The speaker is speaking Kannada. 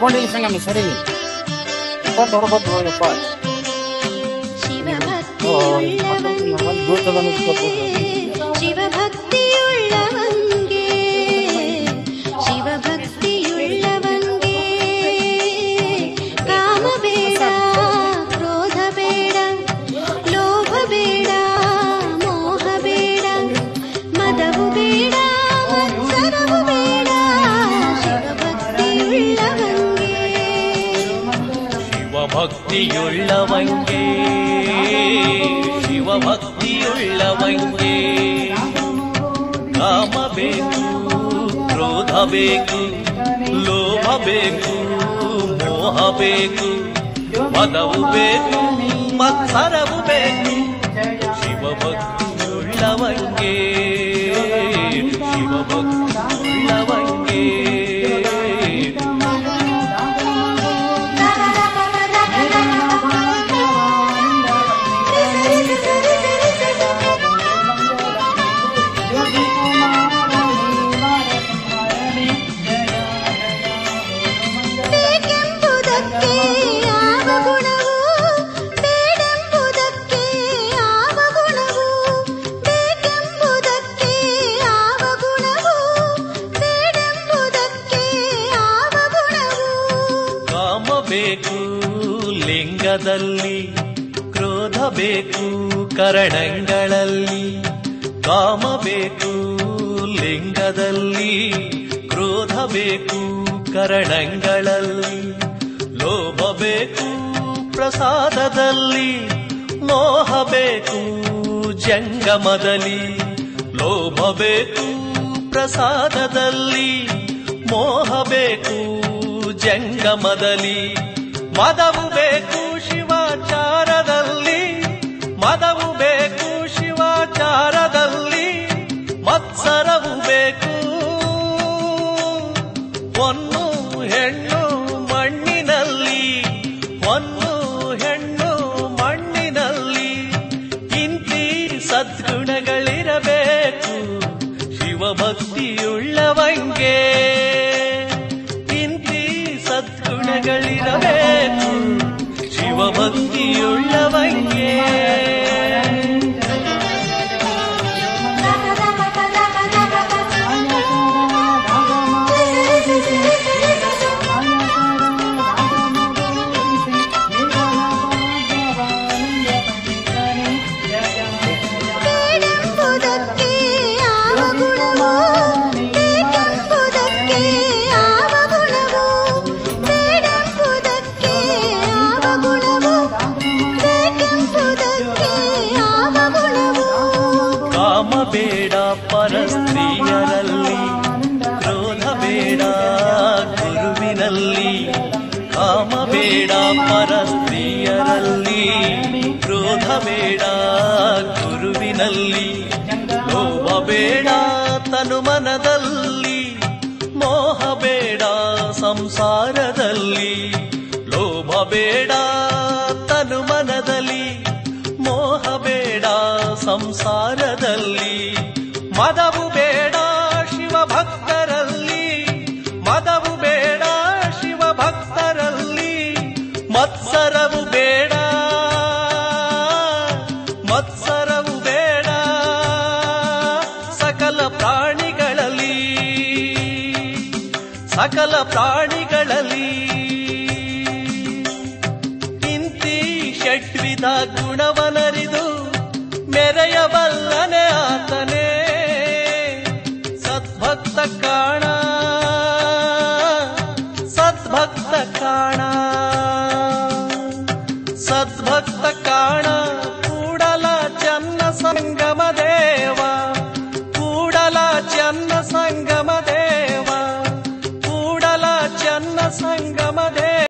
ತಗೊಂಡಿಲ್ಲ ಸಂಗಮಿ ಸರಿ ಹೊರಬತ್ತು ಯಪ್ಪ ಶಿವಭಕ್ತಿಯುಳ್ಳವಂಗೆ ಶಿವಭಕ್ತಿಯುಳ್ಳವಂಗೆ ಕಾಮ ಬೇಡ ಕ್ರೋಧ ಬೇಡ ಲೋಭ ಬೇಡ ಮೋಹ ಬೇಡ ಮದವು ಬೇಡ ಮತ್ಸರವು ಬೇಡ ಶಿವಭಕ್ತಿಯುಳ್ಳವಂಗೆ ಶಿವಭಕ್ತಿಯುಳ್ಳವಂಗೆ ಕಾಮ ಬೇಕು ಕ್ರೋಧ ಬೇಕು ಲೋಭ ಬೇಕು ಮೋಹ ಬೇಕು ಮದವು ಬೇಕು ಮತ್ಸರವು ಬೇಕು ಶಿವಭಕ್ತಿಯುಳ್ಳವಂಗೆ ಶಿವಭಕ್ತಿಯುಳ್ಳವಂಗೆ ಬೇಕು ಲಿಂಗದಲ್ಲಿ ಕ್ರೋಧ ಬೇಕು ಕರಣಗಳಲ್ಲಿ ಕಾಮ ಬೇಕು ಲಿಂಗದಲ್ಲಿ ಕ್ರೋಧ ಬೇಕು ಕರಣಗಳಲ್ಲಿ ಲೋಭ ಬೇಕು ಪ್ರಸಾದದಲ್ಲಿ ಮೋಹ ಬೇಕು ಜಂಗಮದಲ್ಲಿ ಲೋಭ ಬೇಕು ಪ್ರಸಾದದಲ್ಲಿ ಮೋಹ ಬೇಕು ಜಂಗಮದಲ್ಲಿ ಮದವು ಬೇಕು ಶಿವಾಚಾರದಲ್ಲಿ ಮದವು ಬೇಕು ಶಿವಾಚಾರದಲ್ಲಿ ಮತ್ಸರವು ಬೇಕು ಹೊನ್ನು ಹೆಣ್ಣು ಮಣ್ಣಿನಲ್ಲಿ ಹೊನ್ನು ಹೆಣ್ಣು ಮಣ್ಣಿನಲ್ಲಿ ಇಂತಿ ಸದ್ಗುಣಗಳಿರಬೇಕು ಶಿವಭಕ್ತಿಯುಳ್ಳವಂಗೆ ಸದ್ಗುಣಗಳಿರಬೇಕು ಶಿವಭಕ್ತಿಯುಳ್ಳವಂಗೆ ಬೇಡ ಪರಸ್ತ್ರೀಯರಲ್ಲಿ ಕ್ರೋಧ ಬೇಡ ಗುರುವಿನಲ್ಲಿ ಕಾಮ ಬೇಡ ಪರಸ್ತ್ರೀಯರಲ್ಲಿ ಕ್ರೋಧ ಬೇಡ ಗುರುವಿನಲ್ಲಿ ಲೋಭ ಬೇಡ ತನುಮನದಲ್ಲಿ ಮೋಹ ಬೇಡ ಸಂಸಾರದಲ್ಲಿ ಲೋಭ ಬೇಡ ತನುಮನದಲ್ಲಿ ಮೋಹ ಬೇಡ ಸಂಸಾರದಲ್ಲಿ ಮದವು ಬೇಡ ಶಿವಭಕ್ತರಲ್ಲಿ ಮದವು ಬೇಡ ಶಿವಭಕ್ತರಲ್ಲಿ ಮತ್ಸರವು ಬೇಡ ಮತ್ಸರವು ಬೇಡ ಸಕಲ ಪ್ರಾಣಿಗಳಲ್ಲಿ ಸಕಲ ಪ್ರಾಣಿಗಳಲ್ಲಿ ಇಂತಿ ಷಡ್ವಿಧ ಗುಣವನರಿದು ಮೆರೆಯಬಲ್ಲನೆ ಆತನೇ ಸದ್ಭಕ್ತ ಕಾಣ ಸದ್ಭಕ್ತ ಕಾಣ ಸದ್ಭಕ್ತ ಕಾಣ